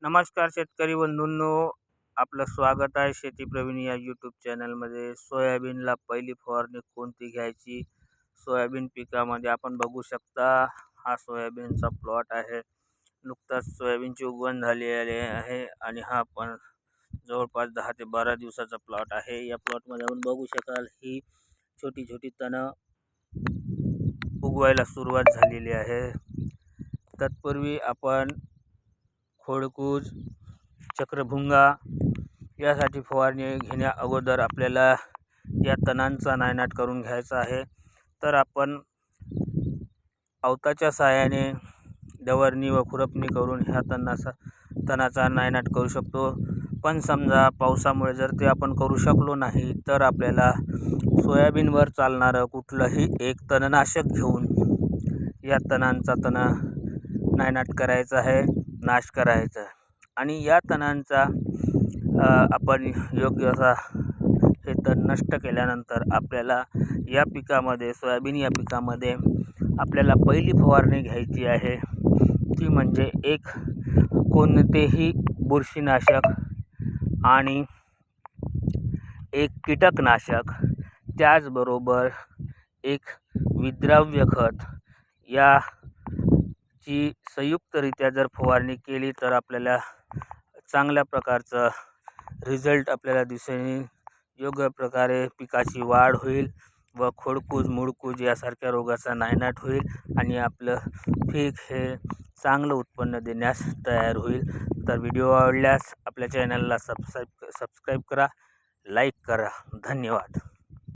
नमस्कार शेतकरी बंधूंनो, आपलं स्वागत आहे शेती प्रवीण या यूट्यूब चॅनलमध्ये। सोयाबीनला पहिली फवारणी कोणती घ्यायची? सोयाबीन पिकामध्ये आपण बघू शकता, हा सोयाबीनचा प्लॉट आहे। नुकताच सोयाबीनची उगवण झालेली आहे आणि हा पण जवळपास 10 ते 12 दिवसाचा प्लॉट आहे। या प्लॉटमध्ये आपण बघू शकाल ही छोटी छोटी तणं उगवायला सुरुवात झालेली आहे। तत्पूर्वी आपण खोडकूज, चक्रभुंगा यासाठी फवारणी घेण्या अगोदर आपल्याला या तणांचा नायनाट करून घ्यायचा आहे। तर आपण अवताच्या सहाय्याने डवरणी व खुरपणी करून ह्या तणाचा नायनाट करू शकतो। पण समजा पावसामुळे जर ते आपण करू शकलो नाही, तर आपल्याला सोयाबीनवर चालणारं कुठलंही एक तणनाशक घेऊन या तणांचा नायनाट करायचा आहे, नाश करायचा आहे। आणि या तणांचा आपण योग्य असा हे तण नष्ट केल्यानंतर आपल्याला या पिकामध्ये, सोयाबीन या पिकामध्ये आपल्याला पहिली फवारणी घ्यायची आहे, ती म्हणजे एक कोणतेही बुरशीनाशक आणि एक कीटकनाशक, त्याचबरोबर एक विद्राव्य खत याची संयुक्तरित्या जर फवारणी केली तर आपल्याला चांगल्या प्रकारचं रिझल्ट आपल्याला दिसेल। योग्य प्रकारे पिकाची वाढ होईल व खोडकूज, मुळकूज यासारख्या रोगाचा नायनाट होईल आणि आपलं पीक हे चांगलं उत्पन्न देण्यास तयार होईल। तर व्हिडिओ आवडल्यास आपल्या चॅनलला सबस्क्राईब करा, लाईक करा। धन्यवाद।